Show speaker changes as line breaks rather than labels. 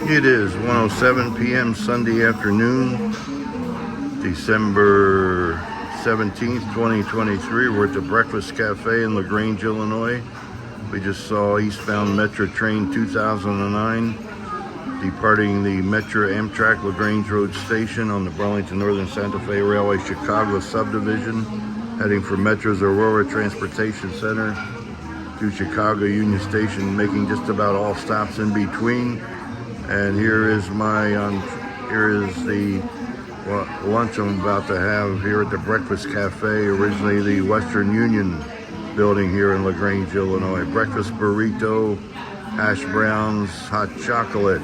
It is 1:07 p.m. Sunday afternoon, December 17th, 2023. We're at the Breakfast Cafe in LaGrange, Illinois. We just saw eastbound Metra train 2009 departing the Metra Amtrak LaGrange Road station on the Burlington Northern Santa Fe Railway Chicago subdivision, heading for Metra's Aurora Transportation Center to Chicago Union Station, making just about all stops in between. And here is the lunch I'm about to have here at the Breakfast Cafe, originally the Western Union building here in LaGrange, Illinois. Breakfast burrito, hash browns, hot chocolate.